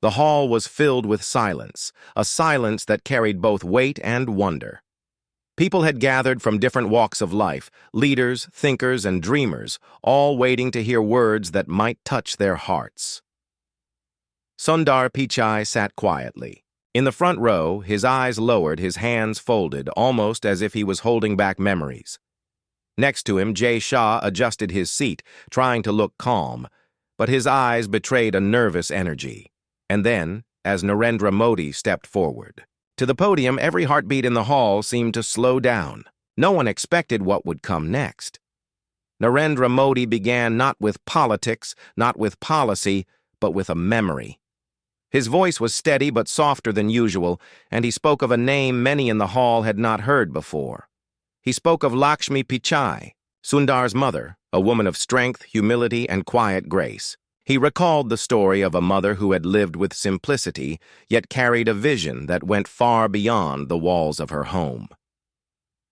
The hall was filled with silence, a silence that carried both weight and wonder. People had gathered from different walks of life, leaders, thinkers, and dreamers, all waiting to hear words that might touch their hearts. Sundar Pichai sat quietly. In the front row, his eyes lowered, his hands folded, almost as if he was holding back memories. Next to him, Shah adjusted his seat, trying to look calm, but his eyes betrayed a nervous energy. And then, as Narendra Modi stepped forward. To the podium, every heartbeat in the hall seemed to slow down. No one expected what would come next. Narendra Modi began not with politics, not with policy, but with a memory. His voice was steady but softer than usual, and he spoke of a name many in the hall had not heard before. He spoke of Lakshmi Pichai, Sundar's mother, a woman of strength, humility, and quiet grace. He recalled the story of a mother who had lived with simplicity, yet carried a vision that went far beyond the walls of her home.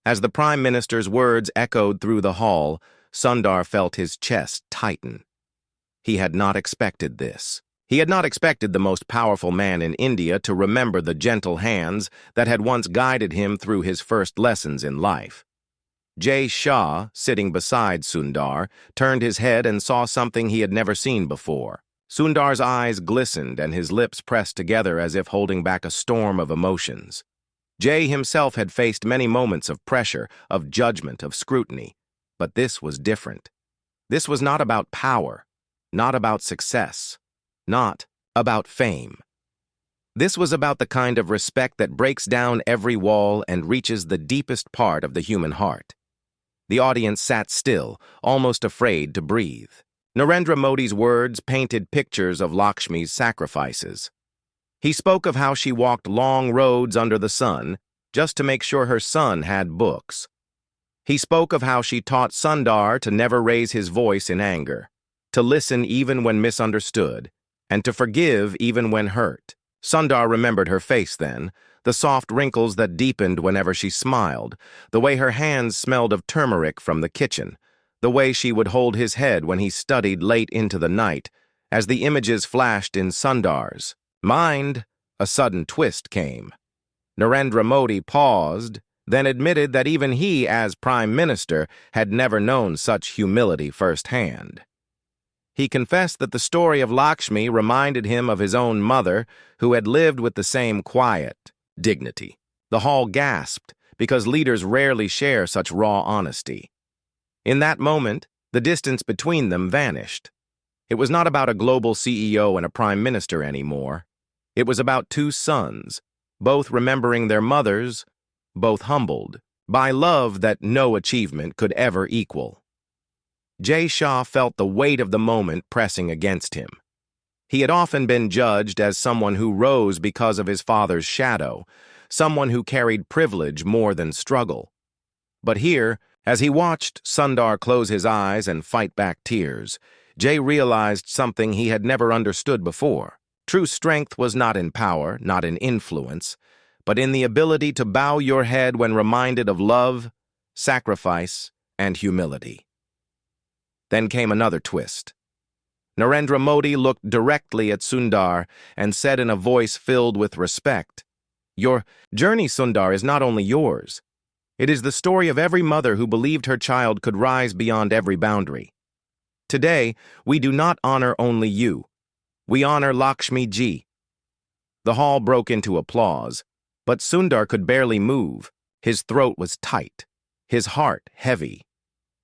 As the Prime Minister's words echoed through the hall, Sundar felt his chest tighten. He had not expected this. He had not expected the most powerful man in India to remember the gentle hands that had once guided him through his first lessons in life. Shah, sitting beside Sundar, turned his head and saw something he had never seen before. Sundar's eyes glistened and his lips pressed together as if holding back a storm of emotions. Jay himself had faced many moments of pressure, of judgment, of scrutiny. But this was different. This was not about power, not about success, not about fame. This was about the kind of respect that breaks down every wall and reaches the deepest part of the human heart. The audience sat still, almost afraid to breathe. Narendra Modi's words painted pictures of Lakshmi's sacrifices. He spoke of how she walked long roads under the sun just to make sure her son had books. He spoke of how she taught Sundar to never raise his voice in anger, to listen even when misunderstood, and to forgive even when hurt. Sundar remembered her face then, the soft wrinkles that deepened whenever she smiled, the way her hands smelled of turmeric from the kitchen, the way she would hold his head when he studied late into the night. As the images flashed in Sundar's mind, a sudden twist came. Narendra Modi paused, then admitted that even he, as Prime Minister, had never known such humility firsthand. He confessed that the story of Lakshmi reminded him of his own mother, who had lived with the same quiet dignity. The hall gasped, because leaders rarely share such raw honesty. In that moment, the distance between them vanished. It was not about a global CEO and a prime minister anymore. It was about two sons, both remembering their mothers, both humbled by love that no achievement could ever equal. Shah felt the weight of the moment pressing against him. He had often been judged as someone who rose because of his father's shadow, someone who carried privilege more than struggle. But here, as he watched Sundar close his eyes and fight back tears, Jay realized something he had never understood before. True strength was not in power, not in influence, but in the ability to bow your head when reminded of love, sacrifice, and humility. Then came another twist. Narendra Modi looked directly at Sundar and said in a voice filled with respect, "Your journey, Sundar, is not only yours. It is the story of every mother who believed her child could rise beyond every boundary. Today, we do not honor only you. We honor Lakshmi Ji." The hall broke into applause, but Sundar could barely move. His throat was tight, his heart heavy.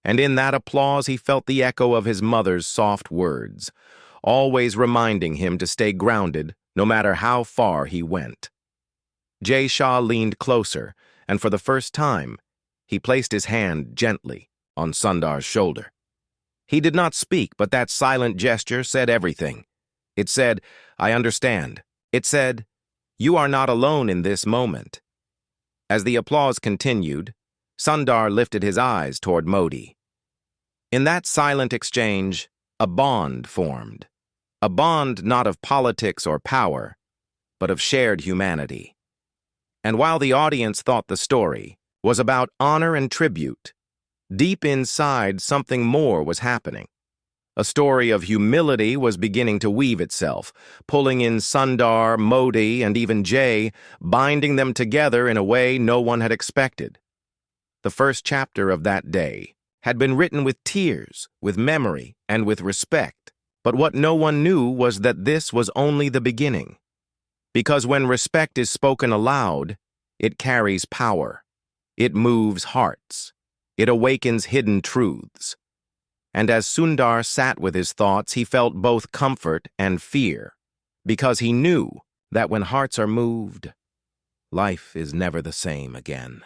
And in that applause he felt the echo of his mother's soft words, always reminding him to stay grounded no matter how far he went. Shah leaned closer, and for the first time, he placed his hand gently on Sundar's shoulder. He did not speak, but that silent gesture said everything. It said, "I understand." It said, "You are not alone in this moment." As the applause continued, Sundar lifted his eyes toward Modi. In that silent exchange, a bond formed. A bond not of politics or power, but of shared humanity. And while the audience thought the story was about honor and tribute, deep inside something more was happening. A story of humility was beginning to weave itself, pulling in Sundar, Modi, and even Jay, binding them together in a way no one had expected. The first chapter of that day had been written with tears, with memory, and with respect. But what no one knew was that this was only the beginning. Because when respect is spoken aloud, it carries power. It moves hearts. It awakens hidden truths. And as Sundar sat with his thoughts, he felt both comfort and fear, because he knew that when hearts are moved, life is never the same again.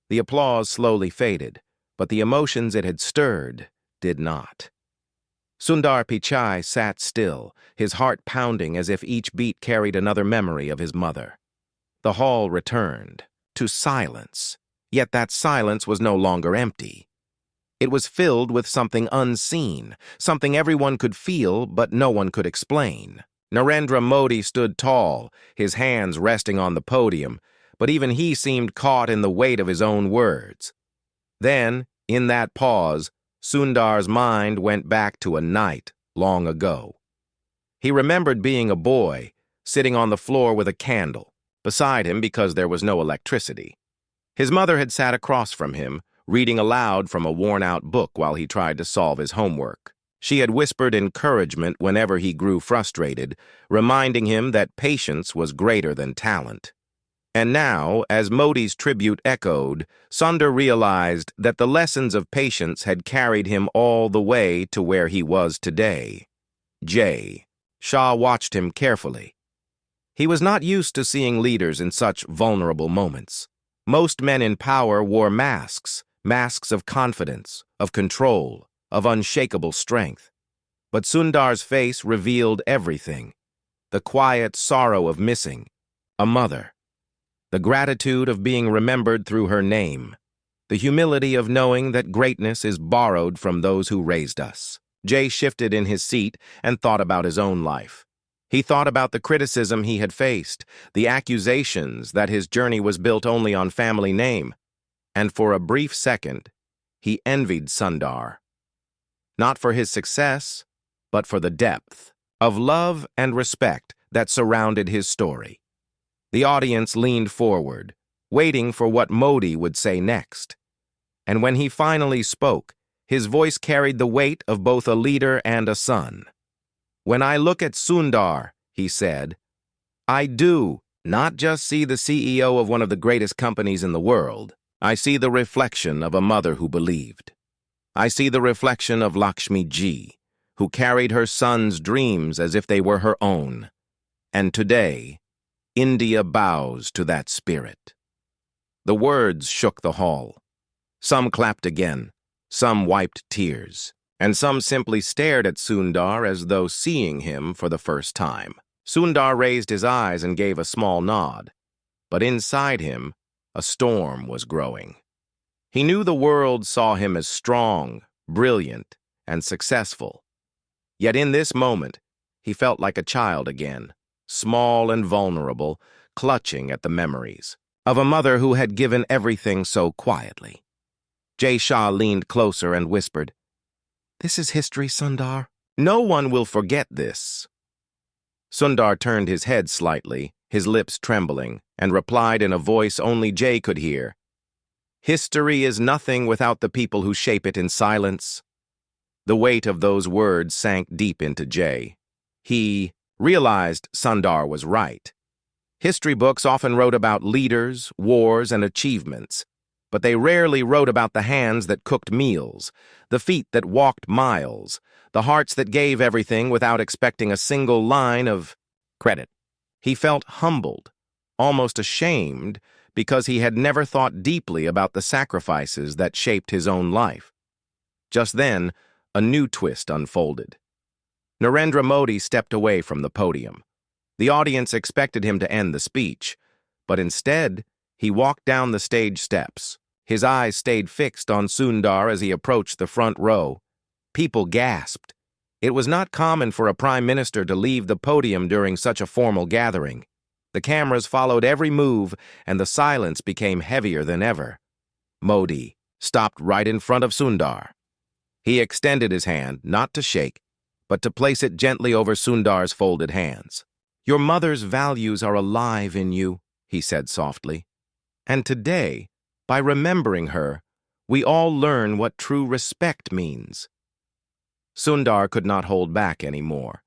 The applause slowly faded, but the emotions it had stirred did not. Sundar Pichai sat still, his heart pounding as if each beat carried another memory of his mother. The hall returned to silence, yet that silence was no longer empty. It was filled with something unseen, something everyone could feel but no one could explain. Narendra Modi stood tall, his hands resting on the podium, but even he seemed caught in the weight of his own words. Then, in that pause, Sundar's mind went back to a night long ago. He remembered being a boy, sitting on the floor with a candle, beside him because there was no electricity. His mother had sat across from him, reading aloud from a worn-out book while he tried to solve his homework. She had whispered encouragement whenever he grew frustrated, reminding him that patience was greater than talent. And now, as Modi's tribute echoed, Sundar realized that the lessons of patience had carried him all the way to where he was today. Shah watched him carefully. He was not used to seeing leaders in such vulnerable moments. Most men in power wore masks of confidence, of control, of unshakable strength. But Sundar's face revealed everything: the quiet sorrow of missing a mother, the gratitude of being remembered through her name, the humility of knowing that greatness is borrowed from those who raised us. Jay shifted in his seat and thought about his own life. He thought about the criticism he had faced, the accusations that his journey was built only on family name, and for a brief second, he envied Sundar. Not for his success, but for the depth of love and respect that surrounded his story. The audience leaned forward, waiting for what Modi would say next. And when he finally spoke, his voice carried the weight of both a leader and a son. "When I look at Sundar," he said, "I do not just see the CEO of one of the greatest companies in the world. I see the reflection of a mother who believed. I see the reflection of Lakshmi Ji, who carried her son's dreams as if they were her own. And today, India bows to that spirit." The words shook the hall. Some clapped again, some wiped tears, and some simply stared at Sundar as though seeing him for the first time. Sundar raised his eyes and gave a small nod, but inside him, a storm was growing. He knew the world saw him as strong, brilliant, and successful. Yet in this moment, he felt like a child again, small and vulnerable, clutching at the memories of a mother who had given everything so quietly. Shah leaned closer and whispered, "This is history, Sundar. No one will forget this." Sundar turned his head slightly, his lips trembling, and replied in a voice only Jay could hear, "History is nothing without the people who shape it in silence." The weight of those words sank deep into Jay. He realized Sundar was right. History books often wrote about leaders, wars, and achievements, but they rarely wrote about the hands that cooked meals, the feet that walked miles, the hearts that gave everything without expecting a single line of credit. He felt humbled, almost ashamed, because he had never thought deeply about the sacrifices that shaped his own life. Just then, a new twist unfolded. Narendra Modi stepped away from the podium. The audience expected him to end the speech, but instead, he walked down the stage steps. His eyes stayed fixed on Sundar as he approached the front row. People gasped. It was not common for a prime minister to leave the podium during such a formal gathering. The cameras followed every move, and the silence became heavier than ever. Modi stopped right in front of Sundar. He extended his hand, not to shake, but to place it gently over Sundar's folded hands. "Your mother's values are alive in you," he said softly. "And today, by remembering her, we all learn what true respect means." Sundar could not hold back anymore.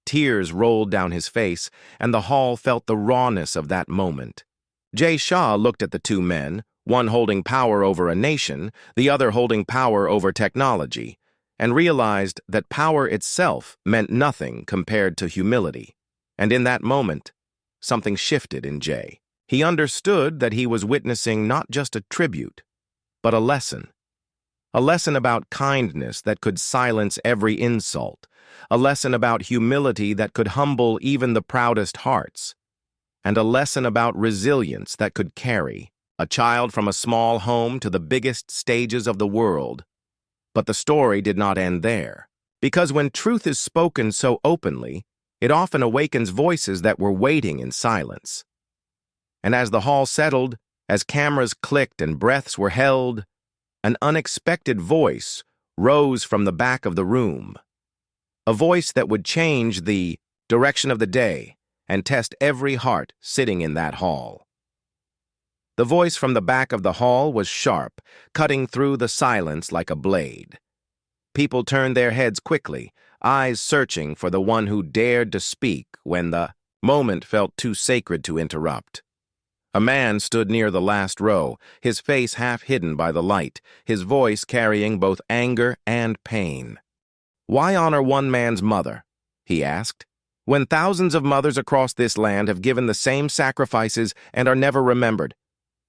Tears rolled down his face, and the hall felt the rawness of that moment. Shah looked at the two men, one holding power over a nation, the other holding power over technology, and realized that power itself meant nothing compared to humility. And in that moment, something shifted in Jay. He understood that he was witnessing not just a tribute, but a lesson. A lesson about kindness that could silence every insult, a lesson about humility that could humble even the proudest hearts, and a lesson about resilience that could carry a child from a small home to the biggest stages of the world. But the story did not end there, because when truth is spoken so openly, it often awakens voices that were waiting in silence. And as the hall settled, as cameras clicked and breaths were held, an unexpected voice rose from the back of the room. A voice that would change the direction of the day and test every heart sitting in that hall. The voice from the back of the hall was sharp, cutting through the silence like a blade. People turned their heads quickly, eyes searching for the one who dared to speak when the moment felt too sacred to interrupt. A man stood near the last row, his face half hidden by the light, his voice carrying both anger and pain. "Why honor one man's mother?" he asked, "when thousands of mothers across this land have given the same sacrifices and are never remembered?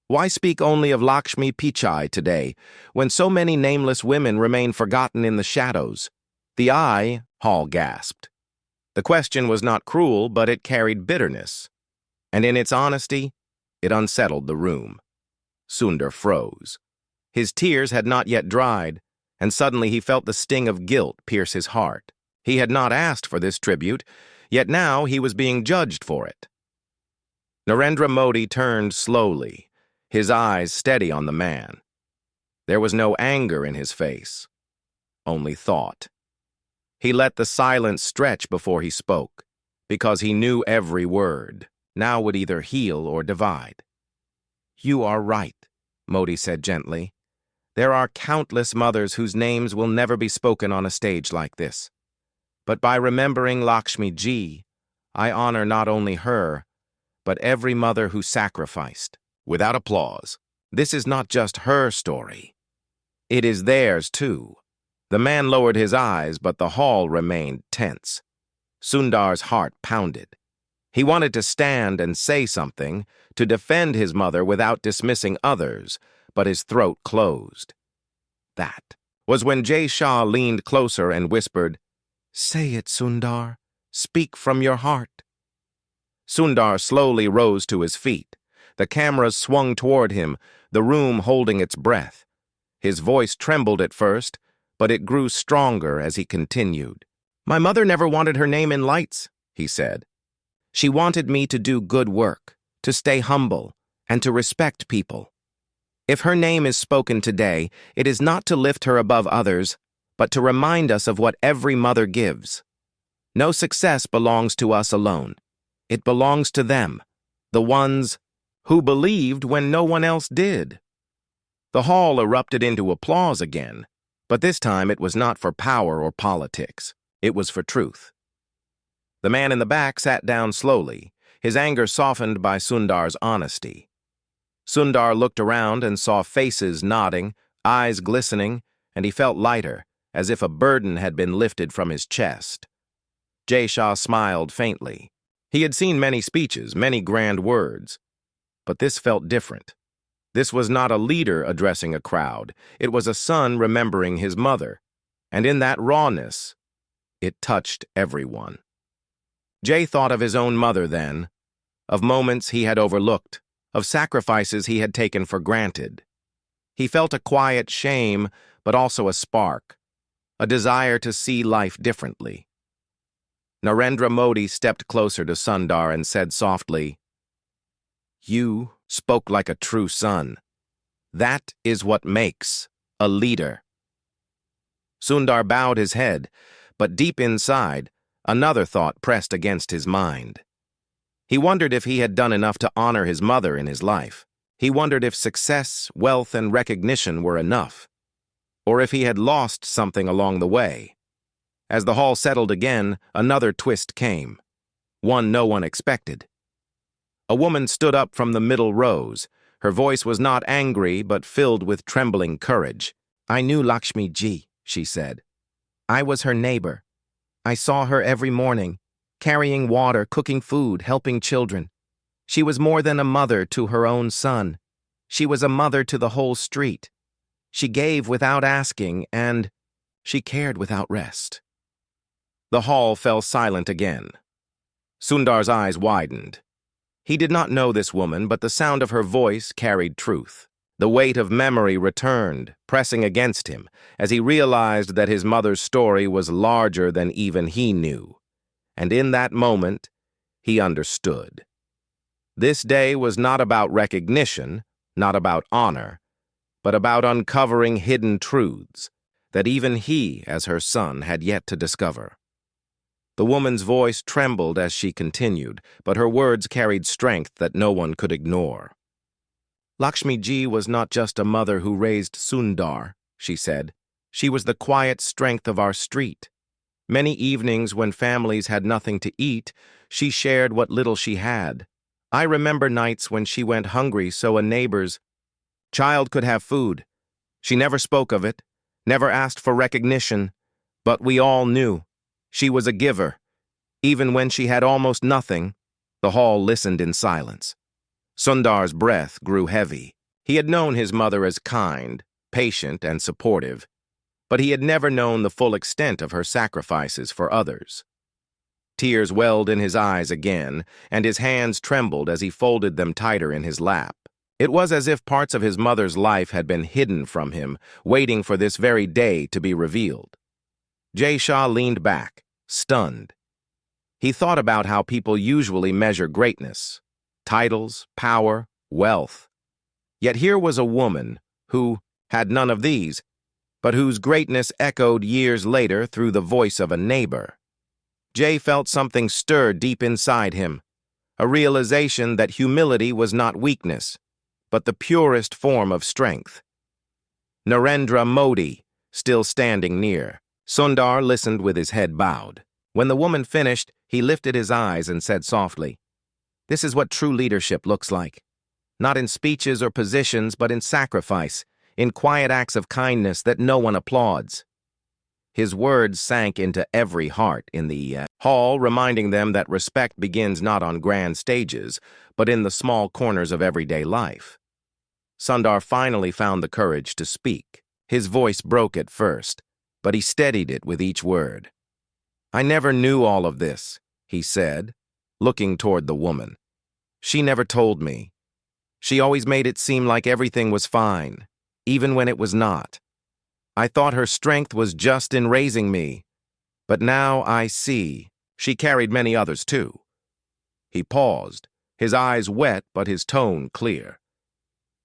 Why speak only of Lakshmi Pichai today, when so many nameless women remain forgotten in the shadows?" Hall gasped. The question was not cruel, but it carried bitterness. And in its honesty, it unsettled the room. Sundar froze. His tears had not yet dried, and suddenly he felt the sting of guilt pierce his heart. He had not asked for this tribute, yet now he was being judged for it. Narendra Modi turned slowly, his eyes steady on the man. There was no anger in his face, only thought. He let the silence stretch before he spoke, because he knew every word now would either heal or divide. "You are right," Modi said gently. "There are countless mothers whose names will never be spoken on a stage like this. But by remembering Lakshmi Ji, I honor not only her, but every mother who sacrificed." Without applause, "This is not just her story. It is theirs too." The man lowered his eyes, but the hall remained tense. Sundar's heart pounded. He wanted to stand and say something, to defend his mother without dismissing others, but his throat closed. That was when Shah leaned closer and whispered, "Say it, Sundar. Speak from your heart." Sundar slowly rose to his feet. The cameras swung toward him, the room holding its breath. His voice trembled at first, but it grew stronger as he continued. "My mother never wanted her name in lights," he said. "She wanted me to do good work, to stay humble, and to respect people. If her name is spoken today, it is not to lift her above others, but to remind us of what every mother gives. No success belongs to us alone. It belongs to them, the ones who believed when no one else did." The hall erupted into applause again, but this time it was not for power or politics. It was for truth. The man in the back sat down slowly, his anger softened by Sundar's honesty. Sundar looked around and saw faces nodding, eyes glistening, and he felt lighter, as if a burden had been lifted from his chest. Shah smiled faintly. He had seen many speeches, many grand words, but this felt different. This was not a leader addressing a crowd. It was a son remembering his mother, and in that rawness, it touched everyone. Jay thought of his own mother then, of moments he had overlooked, of sacrifices he had taken for granted. He felt a quiet shame, but also a spark, a desire to see life differently. Narendra Modi stepped closer to Sundar and said softly, "You spoke like a true son. That is what makes a leader." Sundar bowed his head, but deep inside, another thought pressed against his mind. He wondered if he had done enough to honor his mother in his life. He wondered if success, wealth, and recognition were enough, or if he had lost something along the way. As the hall settled again, another twist came, one no one expected. A woman stood up from the middle rows. Her voice was not angry, but filled with trembling courage. "I knew Lakshmi ji," she said. "I was her neighbor. I saw her every morning, carrying water, cooking food, helping children. She was more than a mother to her own son. She was a mother to the whole street. She gave without asking, and she cared without rest." The hall fell silent again. Sundar's eyes widened. He did not know this woman, but the sound of her voice carried truth. The weight of memory returned, pressing against him, as he realized that his mother's story was larger than even he knew. And in that moment, he understood. This day was not about recognition, not about honor, but about uncovering hidden truths that even he, as her son, had yet to discover. The woman's voice trembled as she continued, but her words carried strength that no one could ignore. "Lakshmi ji was not just a mother who raised Sundar," she said. "She was the quiet strength of our street. Many evenings when families had nothing to eat, she shared what little she had. I remember nights when she went hungry so a neighbor's child could have food. She never spoke of it, never asked for recognition, but we all knew. She was a giver. Even when she had almost nothing." The hall listened in silence. Sundar's breath grew heavy. He had known his mother as kind, patient, and supportive, but he had never known the full extent of her sacrifices for others. Tears welled in his eyes again, and his hands trembled as he folded them tighter in his lap. It was as if parts of his mother's life had been hidden from him, waiting for this very day to be revealed. Shah leaned back, stunned. He thought about how people usually measure greatness: titles, power, wealth. Yet here was a woman who had none of these, but whose greatness echoed years later through the voice of a neighbor. Jay felt something stir deep inside him, a realization that humility was not weakness, but the purest form of strength. Narendra Modi, still standing near. Sundar listened with his head bowed. When the woman finished, he lifted his eyes and said softly, "This is what true leadership looks like. Not in speeches or positions, but in sacrifice, in quiet acts of kindness that no one applauds." His words sank into every heart in the hall, reminding them that respect begins not on grand stages, but in the small corners of everyday life. Sundar finally found the courage to speak. His voice broke at first, but he steadied it with each word. "I never knew all of this," he said, looking toward the woman. "She never told me. She always made it seem like everything was fine, even when it was not. I thought her strength was just in raising me, but now I see she carried many others too." He paused, his eyes wet but his tone clear.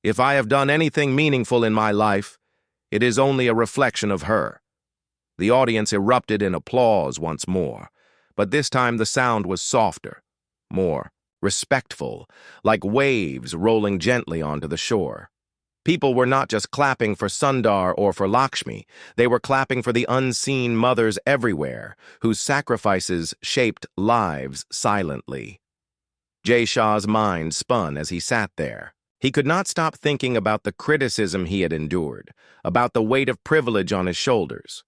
"If I have done anything meaningful in my life, it is only a reflection of her." The audience erupted in applause once more, but this time the sound was softer, more respectful, like waves rolling gently onto the shore. People were not just clapping for Sundar or for Lakshmi, they were clapping for the unseen mothers everywhere, whose sacrifices shaped lives silently. Shah's mind spun as he sat there. He could not stop thinking about the criticism he had endured, about the weight of privilege on his shoulders.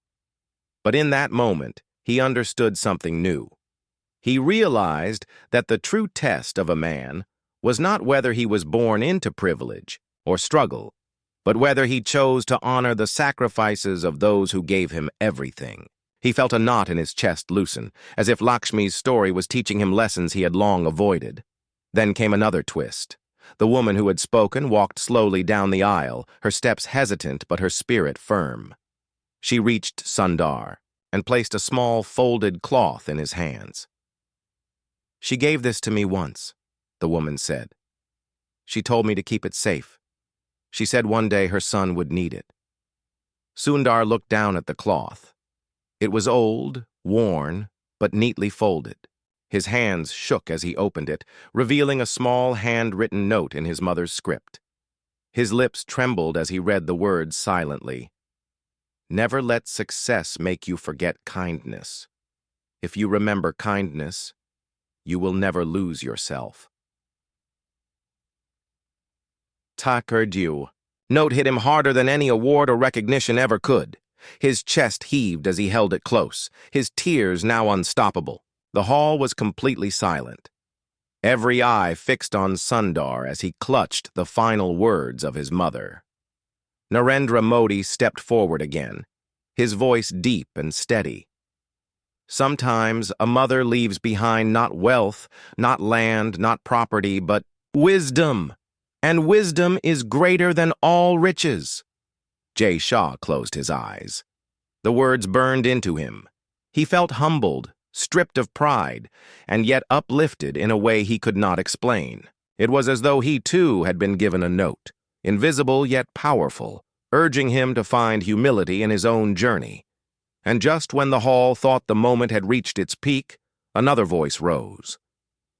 But in that moment, he understood something new. He realized that the true test of a man was not whether he was born into privilege or struggle, but whether he chose to honor the sacrifices of those who gave him everything. He felt a knot in his chest loosen, as if Lakshmi's story was teaching him lessons he had long avoided. Then came another twist. The woman who had spoken walked slowly down the aisle, her steps hesitant but her spirit firm. She reached Sundar and placed a small folded cloth in his hands. "She gave this to me once," the woman said. "She told me to keep it safe. She said one day her son would need it." Sundar looked down at the cloth. It was old, worn, but neatly folded. His hands shook as he opened it, revealing a small handwritten note in his mother's script. His lips trembled as he read the words silently. Never let success make you forget kindness. If you remember kindness, you will never lose yourself. Taker Dieu. Note hit him harder than any award or recognition ever could. His chest heaved as he held it close, his tears now unstoppable. The hall was completely silent. Every eye fixed on Sundar as he clutched the final words of his mother. Narendra Modi stepped forward again, his voice deep and steady. Sometimes a mother leaves behind not wealth, not land, not property, but wisdom. And wisdom is greater than all riches. Shah closed his eyes. The words burned into him. He felt humbled, stripped of pride, and yet uplifted in a way he could not explain. It was as though he too had been given a note, invisible yet powerful, urging him to find humility in his own journey. And just when the hall thought the moment had reached its peak, another voice rose.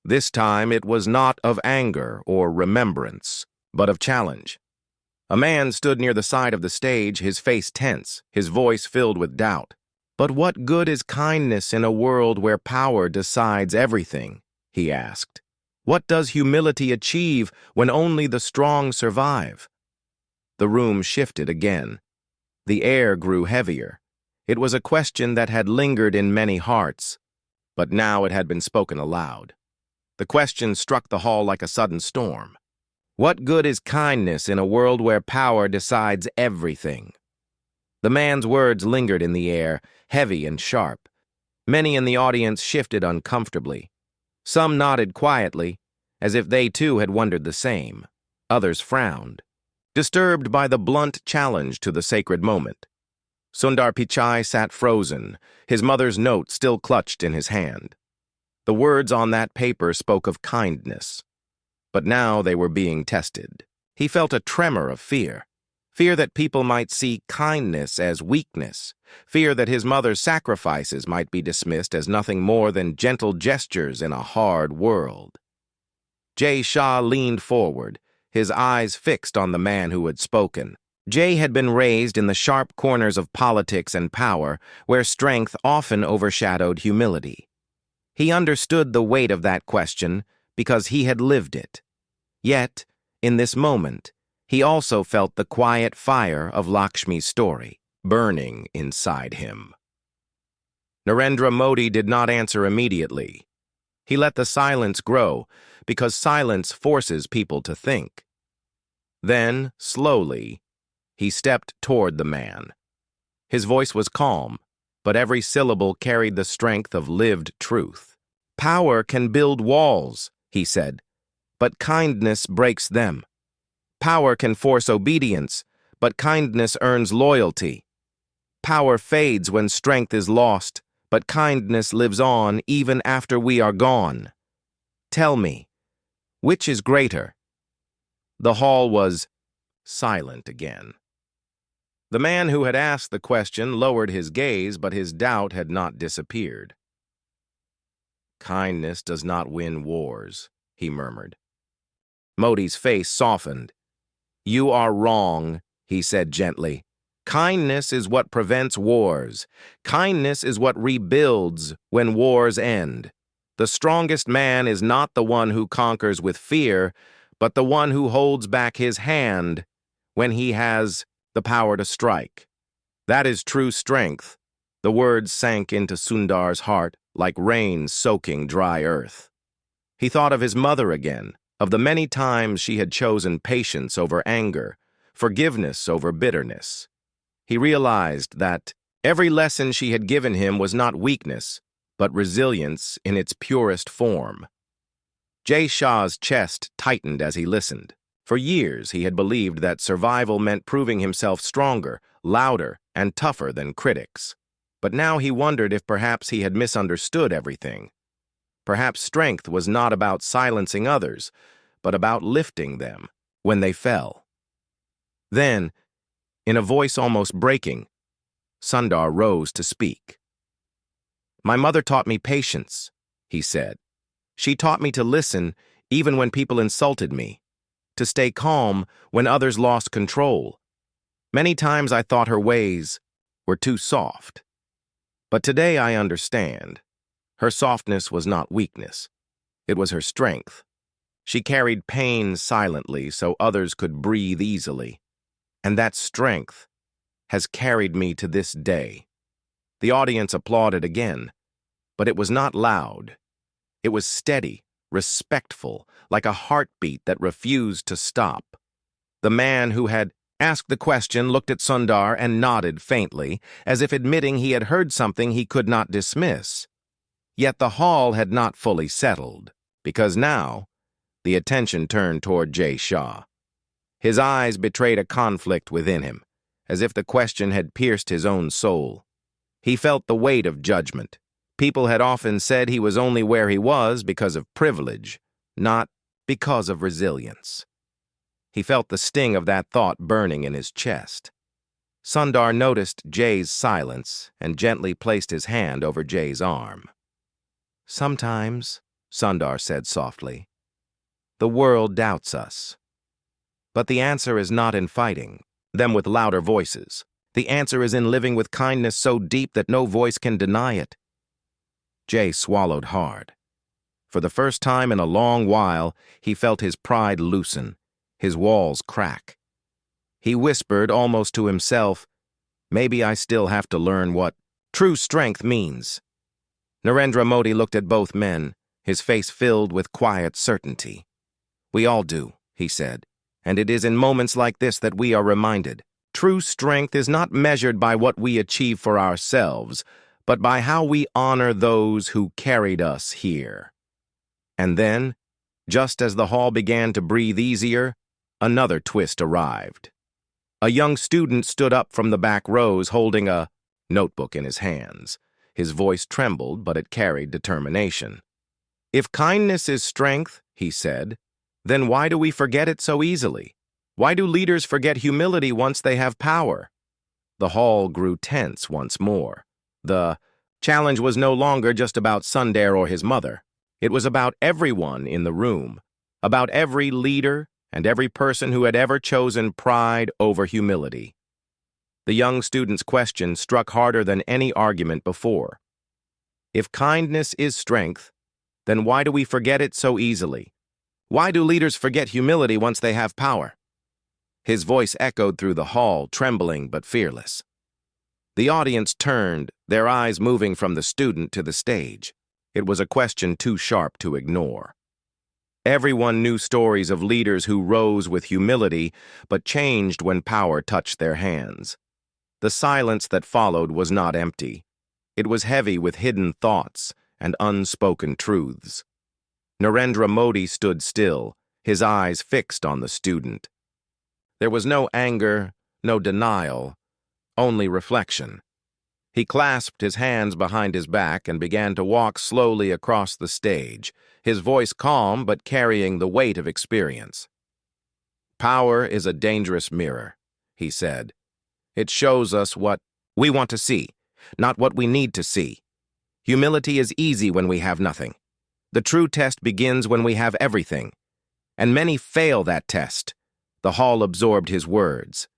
This time it was not of anger or remembrance, but of challenge. A man stood near the side of the stage, his face tense, his voice filled with doubt. But what good is kindness in a world where power decides everything? He asked. What does humility achieve when only the strong survive? The room shifted again. The air grew heavier. It was a question that had lingered in many hearts, but now it had been spoken aloud. The question struck the hall like a sudden storm. What good is kindness in a world where power decides everything? The man's words lingered in the air, heavy and sharp. Many in the audience shifted uncomfortably. Some nodded quietly, as if they too had wondered the same. Others frowned, disturbed by the blunt challenge to the sacred moment. Sundar Pichai sat frozen, his mother's note still clutched in his hand. The words on that paper spoke of kindness, but now they were being tested. He felt a tremor of fear. Fear that people might see kindness as weakness. Fear that his mother's sacrifices might be dismissed as nothing more than gentle gestures in a hard world. Shah leaned forward, his eyes fixed on the man who had spoken. Jay had been raised in the sharp corners of politics and power, where strength often overshadowed humility. He understood the weight of that question because he had lived it. Yet, in this moment, he also felt the quiet fire of Lakshmi's story burning inside him. Narendra Modi did not answer immediately. He let the silence grow because silence forces people to think. Then, slowly, he stepped toward the man. His voice was calm, but every syllable carried the strength of lived truth. Power can build walls, he said, but kindness breaks them. Power can force obedience, but kindness earns loyalty. Power fades when strength is lost, but kindness lives on even after we are gone. Tell me, which is greater? The hall was silent again. The man who had asked the question lowered his gaze, but his doubt had not disappeared. Kindness does not win wars, he murmured. Modi's face softened. You are wrong, he said gently. Kindness is what prevents wars. Kindness is what rebuilds when wars end. The strongest man is not the one who conquers with fear, but the one who holds back his hand when he has the power to strike. That is true strength. The words sank into Sundar's heart like rain soaking dry earth. He thought of his mother again, of the many times she had chosen patience over anger, forgiveness over bitterness. He realized that every lesson she had given him was not weakness, but resilience in its purest form. Shah's chest tightened as he listened. For years, he had believed that survival meant proving himself stronger, louder, and tougher than critics. But now he wondered if perhaps he had misunderstood everything. Perhaps strength was not about silencing others, but about lifting them when they fell. Then, In a voice almost breaking, Sundar rose to speak. "My mother taught me patience," he said. "She taught me to listen even when people insulted me, to stay calm when others lost control. Many times I thought her ways were too soft. But today I understand. Her softness was not weakness. It was her strength. She carried pain silently so others could breathe easily. And that strength has carried me to this day." The audience applauded again, but it was not loud. It was steady, respectful, like a heartbeat that refused to stop. The man who had asked the question looked at Sundar and nodded faintly, as if admitting he had heard something he could not dismiss. Yet the hall had not fully settled, because now the attention turned toward Shah. His eyes betrayed a conflict within him, as if the question had pierced his own soul. He felt the weight of judgment. People had often said he was only where he was because of privilege, not because of resilience. He felt the sting of that thought burning in his chest. Sundar noticed Jay's silence and gently placed his hand over Jay's arm. "Sometimes," Sundar said softly, "the world doubts us. But the answer is not in fighting them with louder voices. The answer is in living with kindness so deep that no voice can deny it." Jay swallowed hard. For the first time in a long while, he felt his pride loosen, his walls crack. He whispered almost to himself, "Maybe I still have to learn what true strength means." Narendra Modi looked at both men, his face filled with quiet certainty. "We all do," he said, "and it is in moments like this that we are reminded. True strength is not measured by what we achieve for ourselves, but by how we honor those who carried us here." And then, just as the hall began to breathe easier, another twist arrived. A young student stood up from the back rows holding a notebook in his hands. His voice trembled, but it carried determination. "If kindness is strength," he said, "then why do we forget it so easily? Why do leaders forget humility once they have power?" The hall grew tense once more. The challenge was no longer just about Sundar or his mother. It was about everyone in the room, about every leader and every person who had ever chosen pride over humility. The young student's question struck harder than any argument before. If kindness is strength, then why do we forget it so easily? Why do leaders forget humility once they have power? His voice echoed through the hall, trembling but fearless. The audience turned, their eyes moving from the student to the stage. It was a question too sharp to ignore. Everyone knew stories of leaders who rose with humility but changed when power touched their hands. The silence that followed was not empty. It was heavy with hidden thoughts and unspoken truths. Narendra Modi stood still, his eyes fixed on the student. There was no anger, no denial, only reflection. He clasped his hands behind his back and began to walk slowly across the stage, his voice calm but carrying the weight of experience. "Power is a dangerous mirror," he said. "It shows us what we want to see, not what we need to see. Humility is easy when we have nothing. The true test begins when we have everything. And many fail that test." The hall absorbed his words.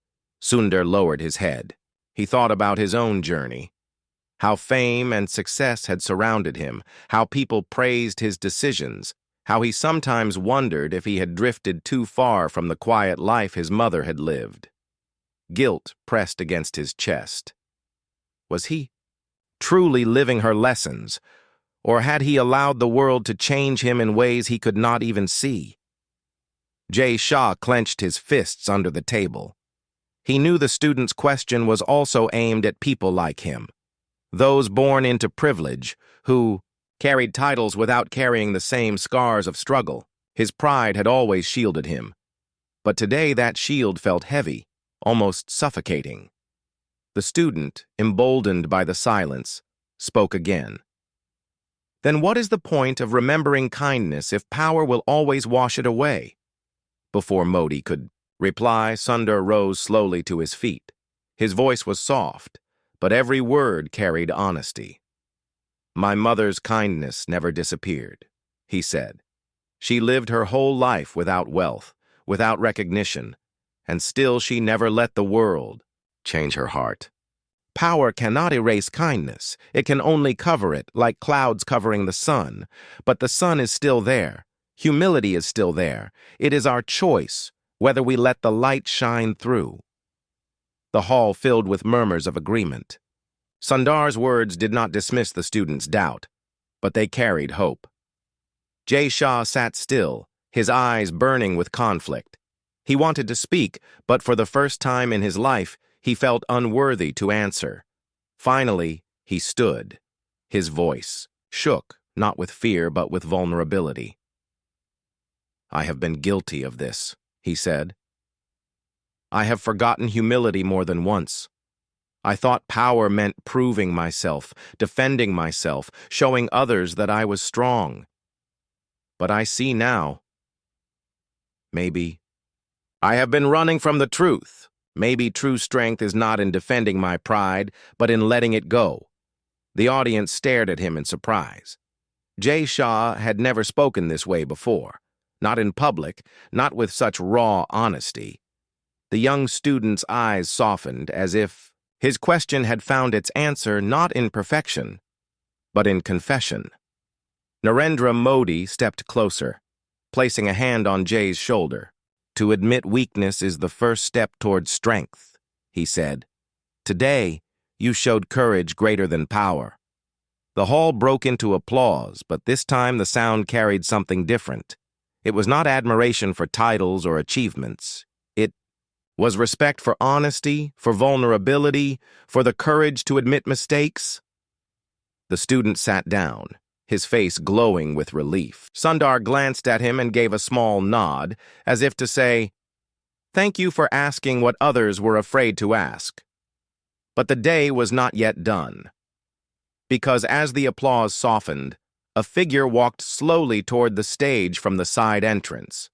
Sundar lowered his head. He thought about his own journey, how fame and success had surrounded him, how people praised his decisions, how he sometimes wondered if he had drifted too far from the quiet life his mother had lived. Guilt pressed against his chest. Was he truly living her lessons, or had he allowed the world to change him in ways he could not even see? Shah clenched his fists under the table. He knew the student's question was also aimed at people like him, those born into privilege, who carried titles without carrying the same scars of struggle. His pride had always shielded him. But today that shield felt heavy, almost suffocating. The student, emboldened by the silence, spoke again. "Then what is the point of remembering kindness if power will always wash it away?" Before Modi could reply, Sundar rose slowly to his feet. His voice was soft, but every word carried honesty. "My mother's kindness never disappeared," he said. "She lived her whole life without wealth, without recognition, and still she never let the world change her heart. Power cannot erase kindness. It can only cover it, like clouds covering the sun. But the sun is still there. Humility is still there. It is our choice whether we let the light shine through." The hall filled with murmurs of agreement. Sundar's words did not dismiss the students' doubt, but they carried hope. Shah sat still, his eyes burning with conflict. He wanted to speak, but for the first time in his life, he felt unworthy to answer. Finally, he stood. His voice shook, not with fear, but with vulnerability. "I have been guilty of this," he said. "I have forgotten humility more than once. I thought power meant proving myself, defending myself, showing others that I was strong. But I see now. Maybe I have been running from the truth. Maybe true strength is not in defending my pride, but in letting it go." The audience stared at him in surprise. Shah had never spoken this way before. Not in public, not with such raw honesty. The young student's eyes softened, as if his question had found its answer not in perfection, but in confession. Narendra Modi stepped closer, placing a hand on Jay's shoulder. "To admit weakness is the first step toward strength," he said. "Today, you showed courage greater than power." The hall broke into applause, but this time the sound carried something different. It was not admiration for titles or achievements. It was respect for honesty, for vulnerability, for the courage to admit mistakes. The student sat down, his face glowing with relief. Sundar glanced at him and gave a small nod, as if to say, "Thank you for asking what others were afraid to ask." But the day was not yet done. Because as the applause softened, a figure walked slowly toward the stage from the side entrance.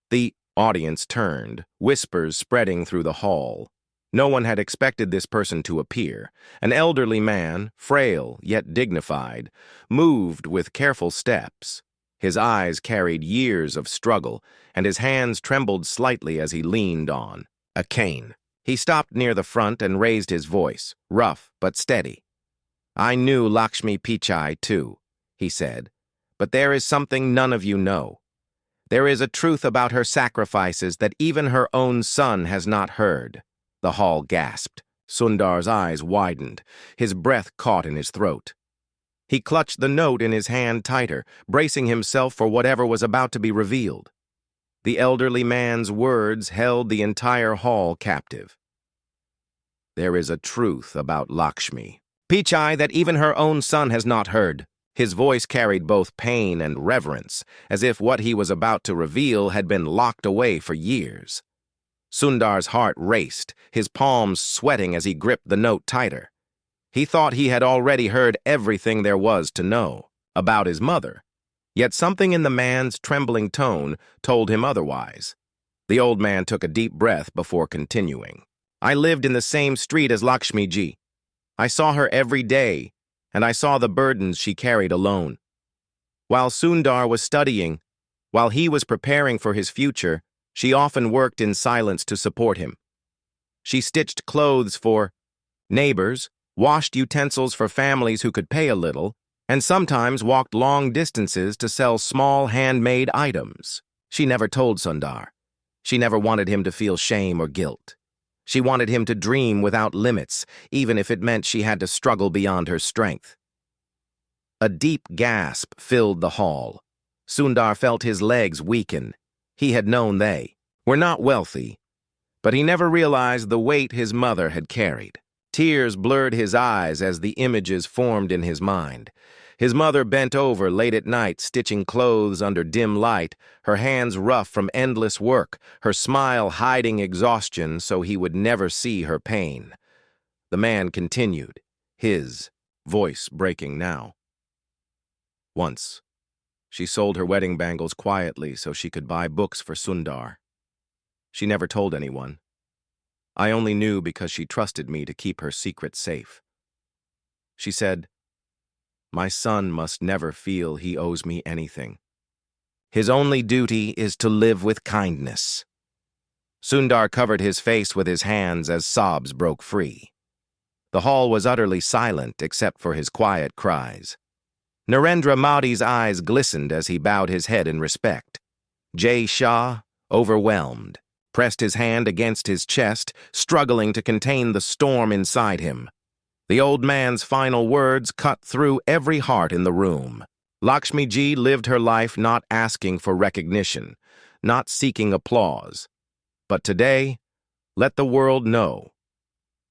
The audience turned, whispers spreading through the hall. No one had expected this person to appear. An elderly man, frail yet dignified, moved with careful steps. His eyes carried years of struggle, and his hands trembled slightly as he leaned on a cane. He stopped near the front and raised his voice, rough but steady. "I knew Lakshmi Pichai too," he said, "but there is something none of you know. There is a truth about her sacrifices that even her own son has not heard." The hall gasped. Sundar's eyes widened. His breath caught in his throat. He clutched the note in his hand tighter, bracing himself for whatever was about to be revealed. The elderly man's words held the entire hall captive. "There is a truth about Lakshmi Pichai that even her own son has not heard." His voice carried both pain and reverence, as if what he was about to reveal had been locked away for years. Sundar's heart raced, his palms sweating as he gripped the note tighter. He thought he had already heard everything there was to know about his mother, yet something in the man's trembling tone told him otherwise. The old man took a deep breath before continuing. "I lived in the same street as Lakshmi ji. I saw her every day, and I saw the burdens she carried alone. While Sundar was studying, while he was preparing for his future, she often worked in silence to support him. She stitched clothes for neighbors, washed utensils for families who could pay a little, and sometimes walked long distances to sell small handmade items. She never told Sundar. She never wanted him to feel shame or guilt. She wanted him to dream without limits, even if it meant she had to struggle beyond her strength." A deep gasp filled the hall. Sundar felt his legs weaken. He had known they were not wealthy, but he never realized the weight his mother had carried. Tears blurred his eyes as the images formed in his mind. His mother bent over late at night, stitching clothes under dim light, her hands rough from endless work, her smile hiding exhaustion so he would never see her pain. The man continued, his voice breaking now. "Once, she sold her wedding bangles quietly so she could buy books for Sundar. She never told anyone. I only knew because she trusted me to keep her secret safe. She said, "My son must never feel he owes me anything. His only duty is to live with kindness." Sundar covered his face with his hands as sobs broke free. The hall was utterly silent except for his quiet cries. Narendra Modi's eyes glistened as he bowed his head in respect. Shah, overwhelmed, pressed his hand against his chest, struggling to contain the storm inside him. The old man's final words cut through every heart in the room. Lakshmi Ji lived her life not asking for recognition, not seeking applause. But today, let the world know.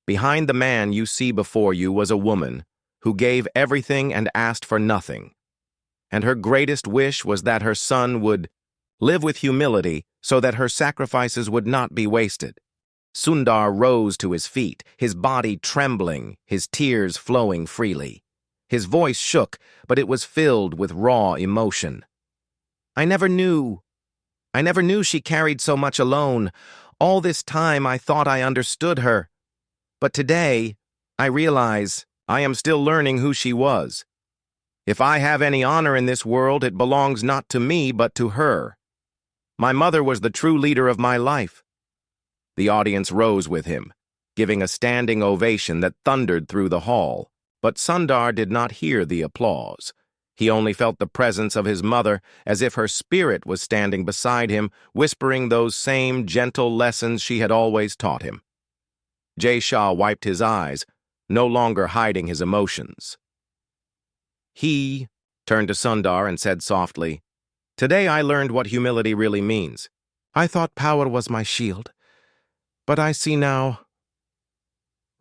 Behind the man you see before you was a woman who gave everything and asked for nothing. And her greatest wish was that her son would live with humility so that her sacrifices would not be wasted. Sundar rose to his feet, his body trembling, his tears flowing freely. His voice shook, but it was filled with raw emotion. I never knew she carried so much alone. All this time I thought I understood her. But today, I realize I am still learning who she was. If I have any honor in this world, it belongs not to me, but to her. My mother was the true leader of my life. The audience rose with him, giving a standing ovation that thundered through the hall. But Sundar did not hear the applause. He only felt the presence of his mother, as if her spirit was standing beside him, whispering those same gentle lessons she had always taught him. Shah wiped his eyes, no longer hiding his emotions. He turned to Sundar and said softly, "Today I learned what humility really means. I thought power was my shield, but I see now.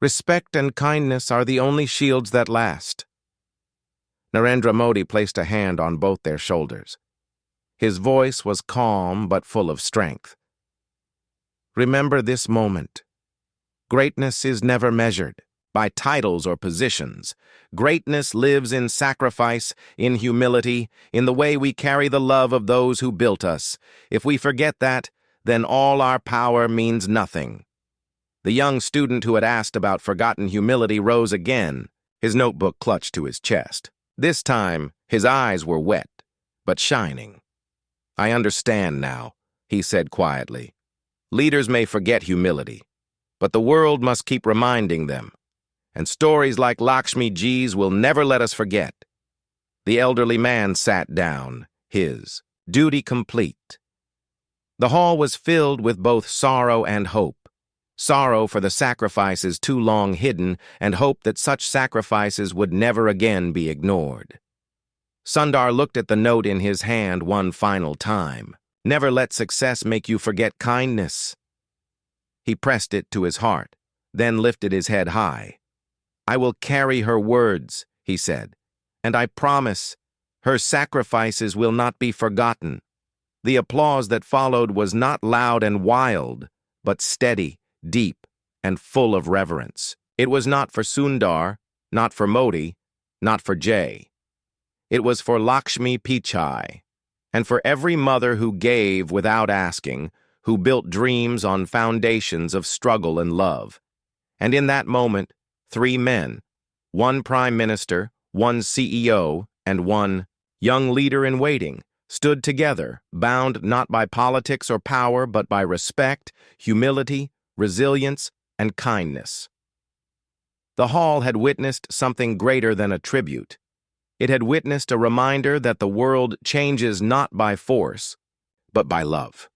Respect and kindness are the only shields that last." Narendra Modi placed a hand on both their shoulders. His voice was calm but full of strength. Remember this moment. Greatness is never measured by titles or positions. Greatness lives in sacrifice, in humility, in the way we carry the love of those who built us. If we forget that, then all our power means nothing. The young student who had asked about forgotten humility rose again, his notebook clutched to his chest. This time, his eyes were wet, but shining. "I understand now," he said quietly. "Leaders may forget humility, but the world must keep reminding them. And stories like Lakshmi Ji's will never let us forget." The elderly man sat down, his duty complete. The hall was filled with both sorrow and hope. Sorrow for the sacrifices too long hidden, and hope that such sacrifices would never again be ignored. Sundar looked at the note in his hand one final time. "Never let success make you forget kindness." He pressed it to his heart, then lifted his head high. "I will carry her words," he said, "and I promise her sacrifices will not be forgotten." The applause that followed was not loud and wild, but steady, deep, and full of reverence. It was not for Sundar, not for Modi, not for Jay. It was for Lakshmi Pichai, and for every mother who gave without asking, who built dreams on foundations of struggle and love. And in that moment, 3 men, 1 prime minister, 1 CEO, and 1 young leader in waiting, stood together, bound not by politics or power, but by respect, humility, resilience, and kindness. The hall had witnessed something greater than a tribute. It had witnessed a reminder that the world changes not by force, but by love.